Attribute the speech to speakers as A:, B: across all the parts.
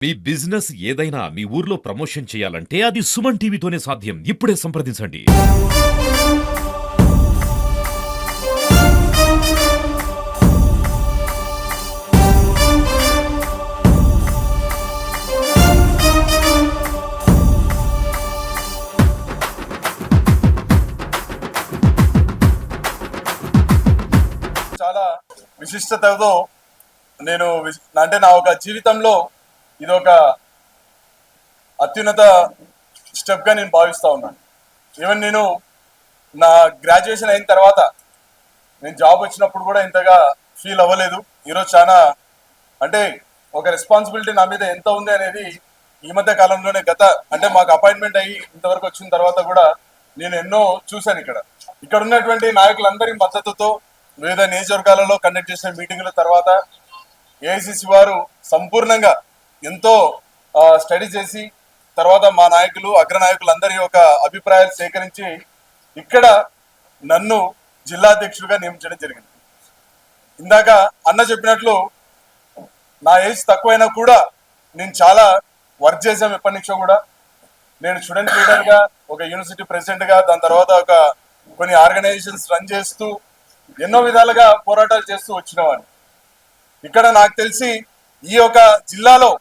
A: మీ business ఏదైనా మీ ఊర్లో promotion చేయాలంటే అది సుమన్ టీవీతోనే సాధ్యం. ఇప్పుడే సంప్రదించండి.
B: చాలా విశిష్టతతో నేను అంటే నా ఒక జీవితంలో ఇది ఒక అత్యున్నత స్టెప్గా నేను భావిస్తూ ఉన్నాను. ఈవెన్ నేను నా గ్రాడ్యుయేషన్ అయిన తర్వాత నేను జాబ్ వచ్చినప్పుడు కూడా ఇంతగా ఫీల్ అవ్వలేదు. ఈరోజు చాలా అంటే ఒక రెస్పాన్సిబిలిటీ నా మీద ఎంత ఉంది అనేది ఈ మధ్య కాలంలోనే అంటే మాకు అపాయింట్మెంట్ అయ్యి ఇంతవరకు వచ్చిన తర్వాత కూడా నేను ఎన్నో చూశాను. ఇక్కడ ఉన్నటువంటి నాయకులందరి మద్దతుతో వివిధ నియోజకవర్గాలలో కండక్ట్ చేసిన మీటింగుల తర్వాత ఏఐసిసి వారు సంపూర్ణంగా ఎంతో స్టడీ చేసి తర్వాత మా నాయకులు అగ్రనాయకులందరి యొక్క అభిప్రాయాలు సేకరించి ఇక్కడ నన్ను జిల్లా అధ్యక్షుడిగా నియమించడం జరిగింది. ఇందాక అన్న చెప్పినట్లు నా ఏజ్ తక్కువైనా కూడా నేను చాలా వర్క్ చేశాం. ఎప్పటి నుంచో కూడా నేను స్టూడెంట్ లీడర్గా, ఒక యూనివర్సిటీ ప్రెసిడెంట్గా, దాని తర్వాత ఒక కొన్ని ఆర్గనైజేషన్స్ రన్ చేస్తూ ఎన్నో విధాలుగా పోరాటాలు చేస్తూ వచ్చినవాడిని. ఇక్కడ నాకు తెలిసి ఈ యొక్క జిల్లాలో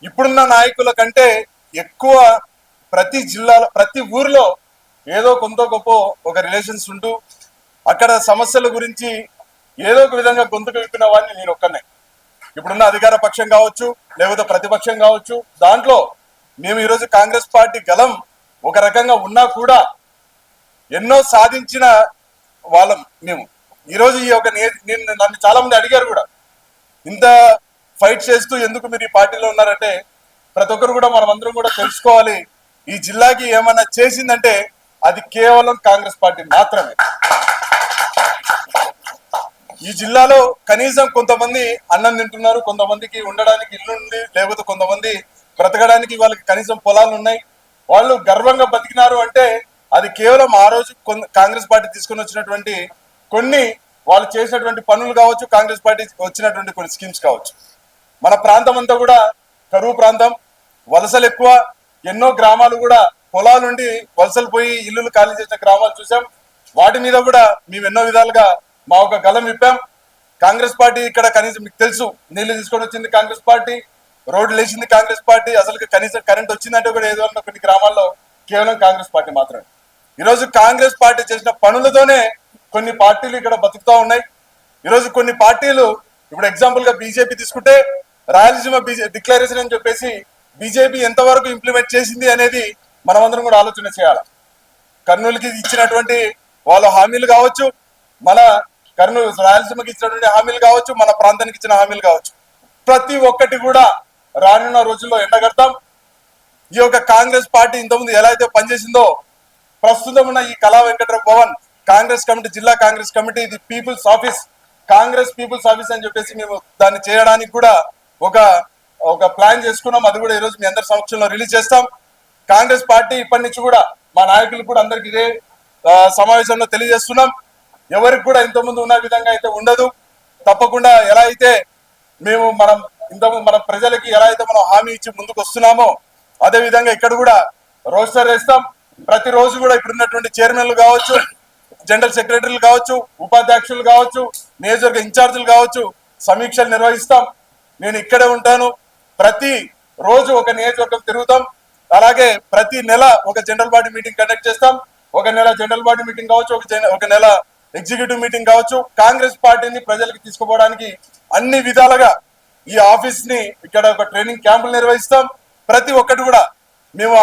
B: ఇప్పుడున్న నాయకుల కంటే ఎక్కువ ప్రతి జిల్లాలో ప్రతి ఊరిలో ఏదో కొంత గొప్ప ఒక రిలేషన్స్ ఉంటూ అక్కడ సమస్యల గురించి ఏదో ఒక విధంగా గొంతుకు విప్పిన వాడిని నేను ఒక్కనే. ఇప్పుడున్న అధికార పక్షం కావచ్చు, లేకపోతే ప్రతిపక్షం కావచ్చు, దాంట్లో మేము ఈరోజు కాంగ్రెస్ పార్టీ గలం ఒక రకంగా ఉన్నా కూడా ఎన్నో సాధించిన వాళ్ళం మేము. ఈరోజు ఈ యొక్క నన్ను చాలా మంది అడిగారు కూడా, ఇంత ఫైట్ చేస్తూ ఎందుకు మీరు ఈ పార్టీలో ఉన్నారంటే ప్రతి ఒక్కరు కూడా మనం అందరం కూడా తెలుసుకోవాలి, ఈ జిల్లాకి ఏమన్నా చేసిందంటే అది కేవలం కాంగ్రెస్ పార్టీ మాత్రమే. ఈ జిల్లాలో కనీసం కొంతమంది అన్నం తింటున్నారు, కొంతమందికి ఉండడానికి ఇల్లు ఉంది, లేకపోతే కొంతమంది బ్రతకడానికి వాళ్ళకి కనీసం పొలాలు ఉన్నాయి, వాళ్ళు గర్వంగా బతికినారు అంటే అది కేవలం ఆ రోజు కాంగ్రెస్ పార్టీ తీసుకుని వచ్చినటువంటి కొన్ని వాళ్ళు చేసినటువంటి పనులు కావచ్చు, కాంగ్రెస్ పార్టీ వచ్చినటువంటి కొన్ని స్కీమ్స్ కావచ్చు. మన ప్రాంతం అంతా కూడా కరువు ప్రాంతం, వలసలు ఎక్కువ, ఎన్నో గ్రామాలు కూడా పొలాలుండి వలసలు పోయి ఇల్లులు ఖాళీ చేసిన గ్రామాలు చూసాం. వాటి మీద కూడా మేము ఎన్నో విధాలుగా మా ఒక గలం ఇప్పాం. కాంగ్రెస్ పార్టీ ఇక్కడ కనీసం మీకు తెలుసు, నీళ్లు తీసుకొని వచ్చింది కాంగ్రెస్ పార్టీ, రోడ్లు వేసింది కాంగ్రెస్ పార్టీ, అసలు కనీసం కరెంట్ వచ్చిందంటే కూడా ఏదో కొన్ని గ్రామాల్లో కేవలం కాంగ్రెస్ పార్టీ మాత్రమే. ఈరోజు కాంగ్రెస్ పార్టీ చేసిన పనులతోనే కొన్ని పార్టీలు ఇక్కడ బతుకుతూ ఉన్నాయి. ఈరోజు కొన్ని పార్టీలు, ఇప్పుడు ఎగ్జాంపుల్ గా బీజేపీ తీసుకుంటే రాయలసీమ డిక్లరేషన్ అని చెప్పేసి బీజేపీ ఎంతవరకు ఇంప్లిమెంట్ చేసింది అనేది మనమందరం కూడా ఆలోచన చేయాలి. కర్నూలుకి ఇచ్చినటువంటి వాళ్ళ హామీలు కావచ్చు, మన రాయలసీమకి ఇచ్చినటువంటి హామీలు కావచ్చు, మన ప్రాంతానికి ఇచ్చిన హామీలు కావచ్చు, ప్రతి ఒక్కటి కూడా రానున్న రోజుల్లో ఎండగడతాం. ఈ యొక్క కాంగ్రెస్ పార్టీ ఇంతకుముందు ఎలా అయితే పనిచేసిందో ప్రస్తుతం ఉన్న ఈ కళా వెంకటరావు భవన్ కాంగ్రెస్ కమిటీ, జిల్లా కాంగ్రెస్ కమిటీ, ఇది people's office, Congress people's office అని చెప్పేసి మేము దాన్ని చేయడానికి కూడా ఒక ప్లాన్ చేసుకున్నాం. అది కూడా ఈరోజు మీ అందరి సమక్షంలో రిలీజ్ చేస్తాం. కాంగ్రెస్ పార్టీ ఇప్పటి నుంచి కూడా మా నాయకులు కూడా అందరికి ఇదే సమావేశంలో తెలియజేస్తున్నాం, ఎవరికి కూడా ఇంతకుముందు ఉన్న విధంగా అయితే ఉండదు. తప్పకుండా ఎలా అయితే మేము మన ప్రజలకి ఎలా అయితే మనం హామీ ఇచ్చి ముందుకు వస్తున్నామో అదే విధంగా ఇక్కడ కూడా రోస్టర్ వేస్తాం. ప్రతిరోజు కూడా ఇక్కడ ఉన్నటువంటి చైర్మన్లు కావచ్చు, జనరల్ సెక్రటరీలు కావచ్చు, ఉపాధ్యక్షులు కావచ్చు, నియోజకవర్గ ఇన్ఛార్జీలు కావచ్చు, సమీక్షలు నిర్వహిస్తాం. నేను ఇక్కడే ఉంటాను. ప్రతి రోజు ఒక నియోజకవర్గం తిరుగుతాం. అలాగే ప్రతి నెల ఒక జనరల్ బాడీ మీటింగ్ కండక్ట్ చేస్తాం. ఒక నెల జనరల్ బాడీ మీటింగ్ కావచ్చు, ఒక నెల ఎగ్జిక్యూటివ్ మీటింగ్ కావచ్చు. కాంగ్రెస్ పార్టీని ప్రజలకు తీసుకుపోవడానికి అన్ని విధాలుగా ఈ ఆఫీస్ ని ఇక్కడ ఒక ట్రైనింగ్ క్యాంపులు నిర్వహిస్తాం. ప్రతి ఒక్కటి కూడా మేము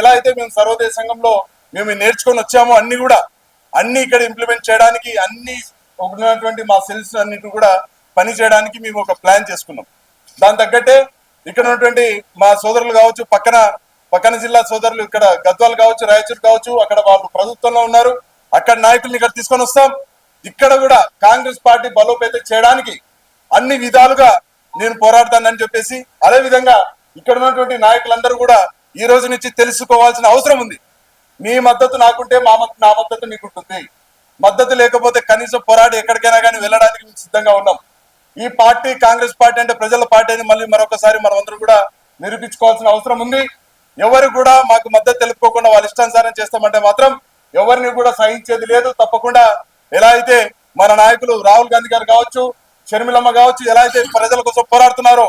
B: ఎలా అయితే మేము సర్వోదయ సంఘంలో మేము నేర్చుకొని వచ్చామో అన్ని ఇక్కడ ఇంప్లిమెంట్ చేయడానికి, అన్ని ఉన్నటువంటి మా సెల్స్ అన్నిటి కూడా పని చేయడానికి మేము ఒక ప్లాన్ చేసుకున్నాం. దాని తగ్గట్టే ఇక్కడ ఉన్నటువంటి మా సోదరులు కావచ్చు, పక్కన జిల్లా సోదరులు ఇక్కడ గద్వాల్ కావచ్చు, రాయచూర్ కావచ్చు, అక్కడ వాళ్ళు ప్రభుత్వంలో ఉన్నారు, అక్కడ నాయకుల్ని ఇక్కడ తీసుకొని వస్తాం. ఇక్కడ కూడా కాంగ్రెస్ పార్టీ బలోపేతం చేయడానికి అన్ని విధాలుగా నేను పోరాడతానని చెప్పేసి, అదే విధంగా ఇక్కడ ఉన్నటువంటి నాయకులందరూ కూడా ఈ రోజు నుంచి తెలుసుకోవాల్సిన అవసరం ఉంది. మీ మద్దతు నాకుంటే నా మద్దతు మీకుంటుంది. మద్దతు లేకపోతే కనీసం పోరాడి ఎక్కడికైనా కానీ వెళ్ళడానికి మేము సిద్ధంగా ఉన్నాం. ఈ పార్టీ కాంగ్రెస్ పార్టీ అంటే ప్రజల పార్టీ అని మళ్ళీ మరొకసారి మనమందరం కూడా నిరూపించుకోవాల్సిన అవసరం ఉంది. ఎవరు కూడా మాకు మద్దతు తెలుపుకోకుండా వాళ్ళ ఇష్టానుసారం చేస్తామంటే మాత్రం ఎవరిని కూడా సహించేది లేదు. తప్పకుండా ఎలా అయితే మన నాయకులు రాహుల్ గాంధీ గారు కావచ్చు, షర్మిలమ్మ కావచ్చు, ఎలా అయితే ప్రజల కోసం పోరాడుతున్నారో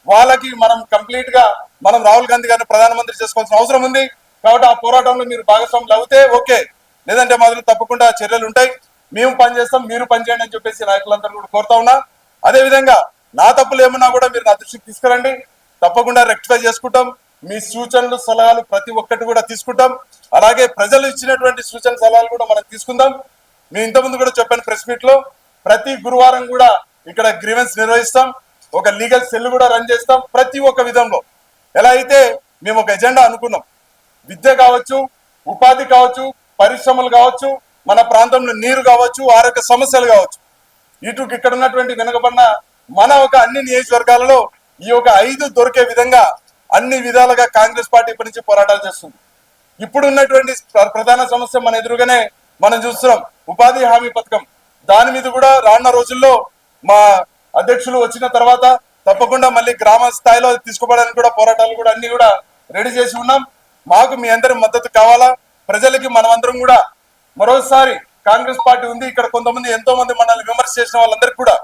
B: వాళ్ళకి మనం కంప్లీట్ గా మనం రాహుల్ గాంధీ గారిని ప్రధానమంత్రి చేసుకోవాల్సిన అవసరం ఉంది. కాబట్టి ఆ పోరాటంలో మీరు భాగస్వాములు అవుతే ఓకే, లేదంటే మాత్రం తప్పకుండా చర్యలు ఉంటాయి. మేము పనిచేస్తాం, మీరు పనిచేయండి అని చెప్పేసి నాయకులందరూ కూడా కోరుతా ఉన్నా. అదే విధంగా నా తప్పులు ఏమన్నా కూడా మీరు నా దృష్టికి తీసుకురండి, తప్పకుండా రెక్టిఫై చేసుకుంటాం. మీ సూచనలు సలహాలు ప్రతి ఒక్కటి కూడా తీసుకుంటాం. అలాగే ప్రజలు ఇచ్చినటువంటి సూచన సలహాలు కూడా మనం తీసుకుందాం. మీ ఇంతకుముందు కూడా చెప్పాను ప్రెస్ మీట్ లో, ప్రతి గురువారం కూడా ఇక్కడ గ్రీవెన్స్ నిర్వహిస్తాం, ఒక లీగల్ సెల్ కూడా రన్ చేస్తాం. ప్రతి ఒక్క విధంలో ఎలా అయితే మేము ఒక ఎజెండా అనుకున్నాం, విద్య కావచ్చు, ఉపాధి కావచ్చు, పరిశ్రమలు కావచ్చు, మన ప్రాంతంలో నీరు కావచ్చు, ఆరోగ్య సమస్యలు కావచ్చు, ఇటు ఇక్కడ ఉన్నటువంటి వెనుకబడిన మన ఒక అన్ని నియోజకవర్గాలలో ఈ ఒక 5 దొరికే విధంగా అన్ని విధాలుగా కాంగ్రెస్ పార్టీ ఇప్పటి నుంచి పోరాటాలు చేస్తుంది. ఇప్పుడు ఉన్నటువంటి ప్రధాన సమస్య మన ఎదురుగానే మనం చూస్తున్నాం, ఉపాధి హామీ పథకం. దాని మీద కూడా రానున్న రోజుల్లో మా అధ్యక్షులు వచ్చిన తర్వాత తప్పకుండా మళ్ళీ గ్రామ స్థాయిలో తీసుకోవడానికి కూడా పోరాటాలు కూడా అన్ని కూడా రెడీ చేసి ఉన్నాం. మాకు మీ అందరి మద్దతు కావాలా. ప్రజలకి మనమందరం కూడా మరోసారి కాంగ్రెస్ పార్టీ ఉంది, ఇక్కడ కొంతమంది ఎంతో మంది మనల్ని విమర్శ చేసిన వాళ్ళందరికీ కూడా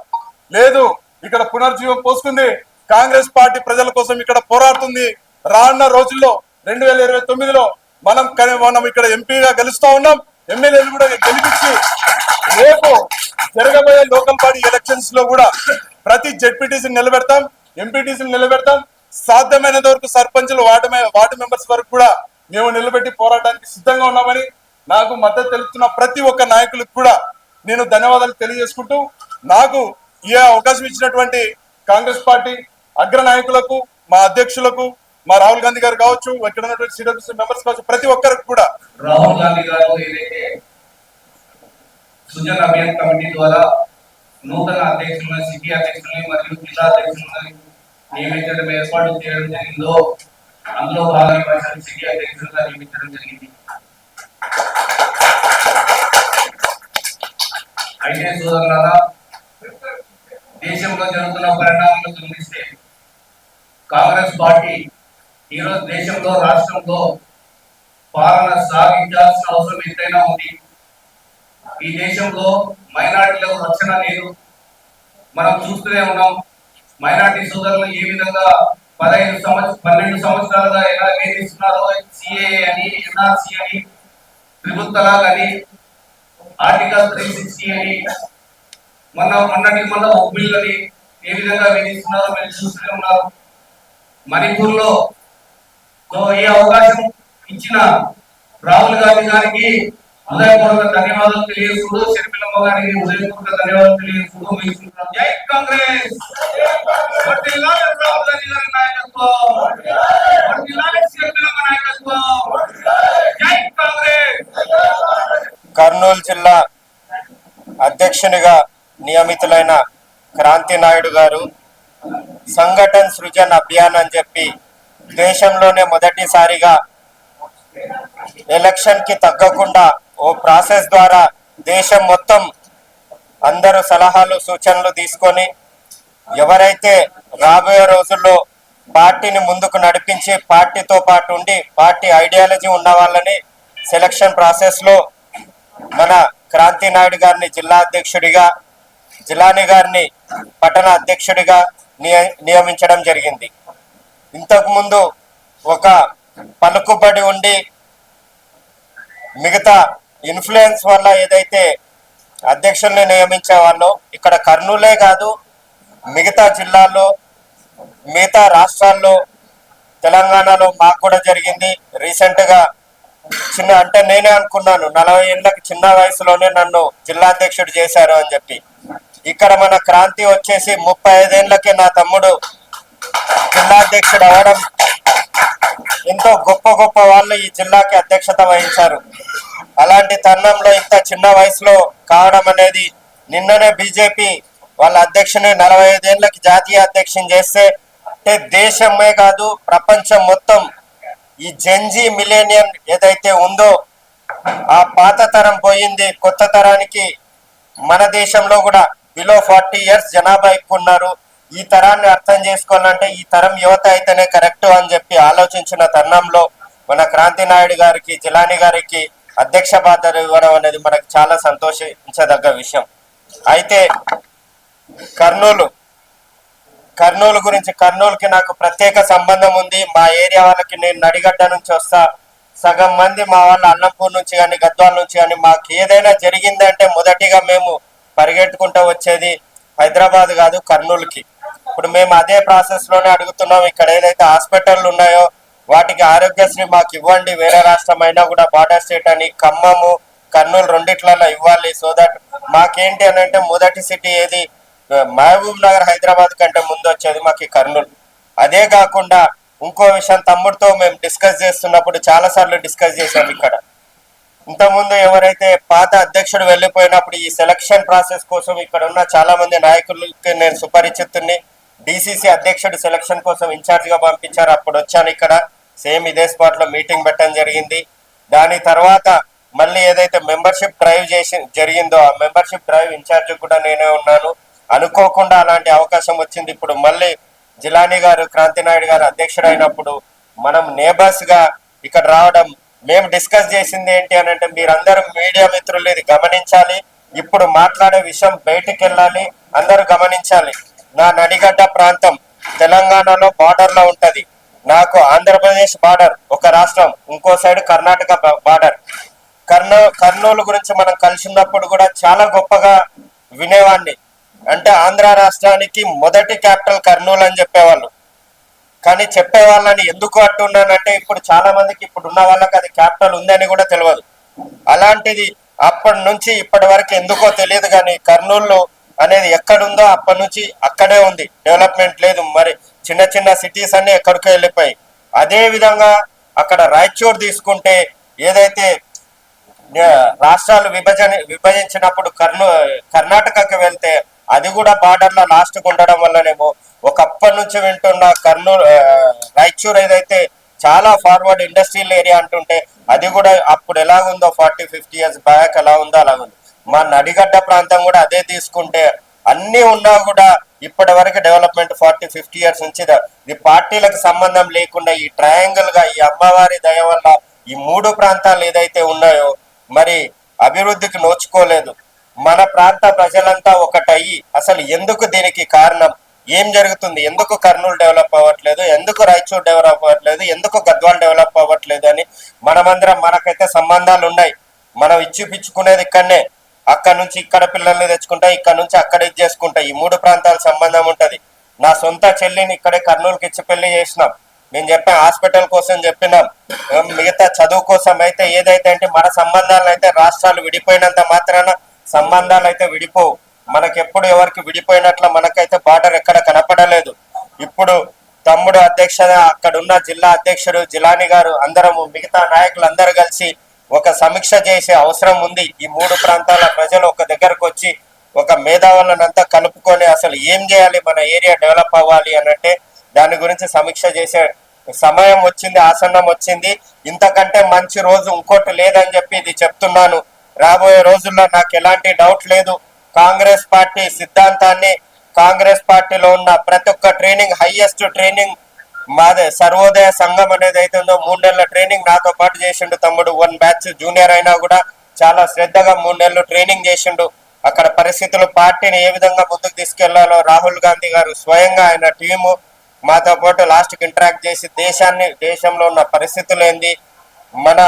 B: లేదు, ఇక్కడ పునర్జీవం పోసుకుంది, కాంగ్రెస్ పార్టీ ప్రజల కోసం ఇక్కడ పోరాడుతుంది. రానున్న రోజుల్లో 2029లో మనం ఇక్కడ ఎంపీగా గెలుస్తా ఉన్నాం, ఎమ్మెల్యేలు కూడా గెలిపించి రేపు జరగబోయే లోకల్ బాడీ ఎలక్షన్స్ లో కూడా ప్రతి జెడ్పీటీసీని నిలబెడతాం, ఎంపీటీసీని నిలబెడతాం. సాధ్యమైనంత వరకు సర్పంచులు వార్డు మెంబర్స్ వరకు కూడా మేము నిలబెట్టి పోరాటానికి సిద్ధంగా ఉన్నామని నాకు మద్దతు తెలుపుతున్న ప్రతి ఒక్క నాయకులకు కూడా నేను ధన్యవాదాలు తెలియజేసుకుంటూ, నాకు ఈ అవకాశం ఇచ్చినటువంటి కాంగ్రెస్ పార్టీ అగ్ర నాయకులకు, మా అధ్యక్షులకు, మా రాహుల్ గాంధీ గారు కావచ్చు, ఇక్కడ ఉన్నటువంటి సిడబ్ల్యూసీ మెంబర్స్ కావచ్చు, ప్రతి ఒక్కరికి కూడా
C: రాహుల్ గాంధీ గారు ఏదైతే సుజన్ అభియాన్ కమిటీ ద్వారా నూతన అధ్యక్షులను, సిటీ అధ్యక్షులని మరియు జిల్లా అధ్యక్షులని నియమించడం ఏర్పాటు చేయడం జరిగిందో అందులో భాగంగా సిటీ అధ్యక్షులుగా నియమించడం జరిగింది. అయితే సోదరులారా, దేశంలో జరుగుతున్న పరిణామాలను గమనిస్తే కాంగ్రెస్ పార్టీ ఈరోజు దేశంలో, రాష్ట్రంలో పాలన సాగించాల్సిన అవసరం ఎంతైనా ఉంది. ఈ దేశంలో మైనార్టీలకు రక్షణ లేదు. మనం చూస్తూనే ఉన్నాం, మైనార్టీ సోదరులు ఏ విధంగా 12 సంవత్సరాలుగా ఎలా వేధిస్తున్నారో. సిఏఏ అని, ఎన్ఆర్సీ అని, త్రిపుల్ తలాక్ అని, ఆర్టికల్ 360 అని, మొన్న ఒక బిల్ అని ఏ విధంగా వేధిస్తున్నారో మీరు చూస్తూనే ఉన్నారు. మణిపూర్ లో ఈ అవకాశం ఇచ్చిన రాహుల్ గాంధీ గారికి హృదయపూర్వక ధన్యవాదాలు తెలియజేస్తూ, షర్మిలమ్మ గారికి హృదయపూర్వక ధన్యవాదాలు తెలియజేస్తూ జై కాంగ్రెస్, రాహుల్ గాంధీ గారి నాయకత్వం, షర్మిలమ్మ నాయకత్వం, జై కాంగ్రెస్.
D: కర్నూలు జిల్లా అధ్యక్షునిగా నియమితులైన క్రాంతి నాయుడు గారు సంఘటన్ సృజన్ అభియాన్ అని చెప్పి దేశంలోనే మొదటిసారిగా ఎలక్షన్ కి తగ్గకుండా ఓ ప్రాసెస్ ద్వారా దేశం మొత్తం అందరూ సలహాలు సూచనలు తీసుకొని ఎవరైతే రాబోయే రోజుల్లో పార్టీని ముందుకు నడిపించి పార్టీతో పాటు ఉండి పార్టీ ఐడియాలజీ ఉన్న వాళ్ళని సెలక్షన్ ప్రాసెస్ లో మన క్రాంతి నాయుడు గారిని జిల్లా అధ్యక్షుడిగా, జిలాని గారిని పట్టణ అధ్యక్షుడిగా నియమించడం జరిగింది. ఇంతకుముందు ఒక పలుకుబడి ఉండి మిగతా ఇన్ఫ్లుయెన్స్ వల్ల ఏదైతే అధ్యక్షుల్ని నియమించే వాళ్ళు ఇక్కడ కర్నూలే కాదు, మిగతా జిల్లాల్లో, మిగతా రాష్ట్రాల్లో, తెలంగాణలో మాకు కూడా జరిగింది. రీసెంట్గా అంటే నేనే అనుకున్నాను 40 ఏళ్ళకి చిన్న వయసులోనే నన్ను జిల్లా అధ్యక్షుడు చేశారు అని చెప్పి. ఇక్కడ మన క్రాంతి వచ్చేసి 35 ఏళ్ళకి నా తమ్ముడు జిల్లా అధ్యక్షుడు అవ్వడం, ఎంతో గొప్ప గొప్ప వాళ్ళు ఈ జిల్లాకి అధ్యక్షత వహించారు. అలాంటి తరుణంలో ఇంత చిన్న వయసులో కావడం అనేది, నిన్ననే బీజేపీ వాళ్ళ అధ్యక్షుని 45 ఏళ్ళకి జాతీయ అధ్యక్షుని చేస్తే అంటే దేశమే కాదు ప్రపంచం మొత్తం ఈ జెన్జీ మిలేనియం ఏదైతే ఉందో ఆ పాత తరం పోయింది, కొత్త తరానికి మన దేశంలో కూడా బిలో 40 ఇయర్స్ జనాభా ఎక్కువ ఉన్నారు. ఈ తరాన్ని అర్థం చేసుకోవాలంటే ఈ తరం యువత అయితేనే కరెక్ట్ అని చెప్పి ఆలోచించిన తరుణంలో మన క్రాంతి నాయుడు గారికి, జిలాని గారికి అధ్యక్ష బాధ్యత ఇవ్వడం అనేది మనకు చాలా సంతోషించదగ్గ విషయం. అయితే కర్నూలు గురించి, కర్నూలుకి నాకు ప్రత్యేక సంబంధం ఉంది. మా ఏరియా వాళ్ళకి నేను నడిగడ్డ నుంచి వస్తా, సగం మంది మా వాళ్ళ అల్లంపూర్ నుంచి కానీ గద్వాల నుంచి కానీ మాకు ఏదైనా జరిగిందంటే మొదటిగా మేము పరిగెట్టుకుంటూ వచ్చేది హైదరాబాద్ కాదు, కర్నూలుకి. ఇప్పుడు మేము అదే ప్రాసెస్ లోనే అడుగుతున్నాం. ఇక్కడ ఏదైతే హాస్పిటల్ ఉన్నాయో వాటికి ఆరోగ్యశ్రీ మాకు ఇవ్వండి, వేరే రాష్ట్రం అయినా కూడా బార్డర్ స్టేట్ అని ఖమ్మము, కర్నూలు రెండిట్లలో ఇవ్వాలి. సో దట్ మాకేంటి అని అంటే మొదటి సిటీ ఏది మహబూబ్ నగర్ హైదరాబాద్ కంటే ముందు వచ్చేది మాకు కర్నూలు. అదే కాకుండా ఇంకో విషయం తమ్ముడితో మేము డిస్కస్ చేస్తున్నప్పుడు చాలా సార్లు డిస్కస్ చేశాం. ఇక్కడ ఇంతకుముందు ఎవరైతే పాత అధ్యక్షుడు వెళ్ళిపోయినప్పుడు ఈ సెలక్షన్ ప్రాసెస్ కోసం ఇక్కడ ఉన్న చాలా మంది నాయకులకి నేను సుపరిచితుని. డిసిసి అధ్యక్షుడు సెలక్షన్ కోసం ఇన్ఛార్జ్ గా పంపించారు. అప్పుడు వచ్చాను ఇక్కడ, సేమ్ ఇదే స్పాట్ లో మీటింగ్ పెట్టడం జరిగింది. దాని తర్వాత మళ్ళీ ఏదైతే మెంబర్షిప్ డ్రైవ్ జరిగిందో ఆ మెంబర్షిప్ డ్రైవ్ ఇన్ఛార్జ్ కూడా నేనే ఉన్నాను. అనుకోకుండా అలాంటి అవకాశం వచ్చింది. ఇప్పుడు మళ్ళీ జిలాని గారు, క్రాంతి నాయుడు గారు అధ్యక్షుడు అయినప్పుడు మనం నేబర్స్ గా ఇక్కడ రావడం, మేము డిస్కస్ చేసింది ఏంటి అని అంటే మీరందరూ మీడియా మిత్రులు ఇది గమనించాలి. ఇప్పుడు మాట్లాడే విషయం బయటికి వెళ్ళాలి, అందరూ గమనించాలి. నా నడిగడ్డ ప్రాంతం తెలంగాణలో బార్డర్ లో ఉంటది. నాకు ఆంధ్రప్రదేశ్ బార్డర్ ఒక రాష్ట్రం, ఇంకో సైడ్ కర్ణాటక బార్డర్. కర్నూలు గురించి మనం కలిసి ఉన్నప్పుడు కూడా చాలా గొప్పగా వినేవాడిని. అంటే ఆంధ్ర రాష్ట్రానికి మొదటి క్యాపిటల్ కర్నూలు అని చెప్పేవాళ్ళు. కానీ చెప్పేవాళ్ళని ఎందుకు అంటున్నానంటే ఇప్పుడు చాలా మందికి ఇప్పుడు ఉన్న వాళ్ళకి అది క్యాపిటల్ ఉందని కూడా తెలియదు. అలాంటిది అప్పటి నుంచి ఇప్పటి వరకు ఎందుకో తెలియదు, కానీ కర్నూలు అనేది ఎక్కడుందో అప్పటి నుంచి అక్కడే ఉంది, డెవలప్మెంట్ లేదు. మరి చిన్న చిన్న సిటీస్ అన్ని ఎక్కడికో వెళ్ళిపోయి. అదే విధంగా అక్కడ రాయచూర్ తీసుకుంటే ఏదైతే రాష్ట్రాలు విభజించినప్పుడు కర్ణాటకకి వెళ్తే అది కూడా బార్డర్ లో లాస్ట్ ఉండడం వల్లనేమో ఒకప్పటి నుంచి వింటున్న రాయచూర్ ఏదైతే చాలా ఫార్వర్డ్ ఇండస్ట్రియల్ ఏరియా అంటుంటే అది కూడా అప్పుడు ఎలా ఉందో 40-50 ఇయర్స్ బ్యాక్ ఎలా ఉందో అలా ఉంది. మా నడిగడ్డ ప్రాంతం కూడా అదే తీసుకుంటే అన్ని ఉన్నా కూడా ఇప్పటి వరకు డెవలప్మెంట్ 40-50 ఇయర్స్ నుంచి ఇది పార్టీలకు సంబంధం లేకుండా ఈ ట్రయాంగిల్ గా ఈ అమ్మవారి దయ వల్ల ఈ 3 ప్రాంతాలు ఏదైతే ఉన్నాయో మరి అభివృద్ధికి నోచుకోలేదు. మన ప్రాంత ప్రజలంతా ఒకటయ్యి అసలు ఎందుకు దీనికి కారణం ఏం జరుగుతుంది, ఎందుకు కర్నూలు డెవలప్ అవ్వట్లేదు, ఎందుకు రాయచూర్ డెవలప్ అవ్వట్లేదు, ఎందుకు గద్వాల్ డెవలప్ అవ్వట్లేదు అని మనమందరం, మనకైతే సంబంధాలు ఉన్నాయి, మనం ఇచ్చిపుచ్చుకునేది ఇక్కడనే. అక్కడ నుంచి ఇక్కడ పిల్లల్ని తెచ్చుకుంటా, ఇక్కడ నుంచి అక్కడ ఇది చేసుకుంటా. ఈ 3 ప్రాంతాల సంబంధం ఉంటది. నా సొంత చెల్లిని ఇక్కడే కర్నూలుకి ఇచ్చి పెళ్లి చేసినాం. నేను చెప్పాను హాస్పిటల్ కోసం చెప్పినాం, మిగతా చదువు కోసం అయితే ఏదైతే అంటే మన సంబంధాలు అయితే రాష్ట్రాలు విడిపోయినంత మాత్రాన సంబంధాలు అయితే విడిపోవు. మనకెప్పుడు ఎవరికి విడిపోయినట్ల మనకైతే బార్డర్ ఎక్కడ కనపడలేదు. ఇప్పుడు తమ్ముడు అధ్యక్షత అక్కడున్న జిల్లా అధ్యక్షుడు జిలాని గారు అందరము మిగతా నాయకులు అందరూ కలిసి ఒక సమీక్ష చేసే అవసరం ఉంది. ఈ 3 ప్రాంతాల ప్రజలు ఒక దగ్గరకు వచ్చి ఒక మేధావులనంతా కలుపుకొని అసలు ఏం చేయాలి, మన ఏరియా డెవలప్ అవ్వాలి అనంటే దాని గురించి సమీక్ష చేసే సమయం వచ్చింది, ఆసన్నం వచ్చింది. ఇంతకంటే మంచి రోజు ఇంకోటి లేదని చెప్పి ఇది చెప్తున్నాను. రాబోయే రోజుల్లో నాకు ఎలాంటి డౌట్ లేదు. కాంగ్రెస్ పార్టీ సిద్ధాంతాన్ని, కాంగ్రెస్ పార్టీలో ఉన్న ప్రతి ఒక్క ట్రైనింగ్, హైయెస్ట్ ట్రైనింగ్ మాదే. సర్వోదయ సంఘం అనేది అయితే ఉందో 3 నెలల ట్రైనింగ్ నాతో పాటు చేసిండు తమ్ముడు. 1 బ్యాచ్ జూనియర్ అయినా కూడా చాలా శ్రద్ధగా 3 నెలలు ట్రైనింగ్ చేసిండు. అక్కడ పరిస్థితులు, పార్టీని ఏ విధంగా ముందుకు తీసుకెళ్లాలో రాహుల్ గాంధీ గారు స్వయంగా ఆయన టీము మాతో పాటు లాస్ట్ కి ఇంటరాక్ట్ చేసి దేశంలో ఉన్న పరిస్థితులు ఏంది, మన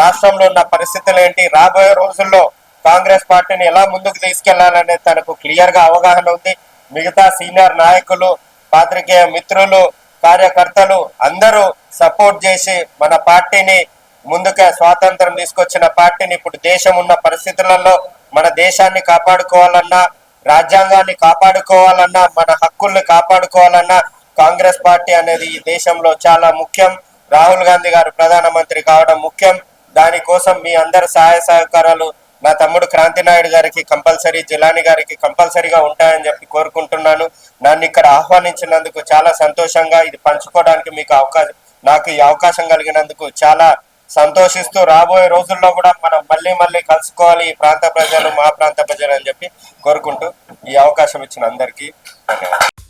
D: రాష్ట్రంలో ఉన్న పరిస్థితులు ఏంటి, రాబోయే రోజుల్లో కాంగ్రెస్ పార్టీని ఎలా ముందుకు తీసుకెళ్లాలనేది తనకు క్లియర్ గా అవగాహన ఉంది. మిగతా సీనియర్ నాయకులు, పాత్రికేయ మిత్రులు, కార్యకర్తలు అందరూ సపోర్ట్ చేసి మన పార్టీని ముందుకే, స్వాతంత్రం తీసుకొచ్చిన పార్టీని ఇప్పుడు దేశం ఉన్న పరిస్థితులలో మన దేశాన్ని కాపాడుకోవాలన్నా, రాజ్యాంగాన్ని కాపాడుకోవాలన్నా, మన హక్కుల్ని కాపాడుకోవాలన్నా కాంగ్రెస్ పార్టీ అనేది ఈ దేశంలో చాలా ముఖ్యం. రాహుల్ గాంధీ గారు ప్రధానమంత్రి కావడం ముఖ్యం. దానికోసం మీ అందరి సహాయ సహకారాలు నా తమ్ముడు క్రాంతి నాయుడు గారికి కంపల్సరీ, జిలాని గారికి కంపల్సరీగా ఉంటాయని చెప్పి కోరుకుంటున్నాను. నన్ను ఇక్కడ ఆహ్వానించినందుకు చాలా సంతోషంగా, ఇది పంచుకోవడానికి మీకు నాకు ఈ అవకాశం కలిగినందుకు చాలా సంతోషిస్తూ రాబోయే రోజుల్లో కూడా మనం మళ్ళీ మళ్ళీ కలుసుకోవాలి ఈ ప్రాంత ప్రజలు, మా ప్రాంత ప్రజలు అని చెప్పి కోరుకుంటూ ఈ అవకాశం ఇచ్చిన అందరికీ ధన్యవాదాలు.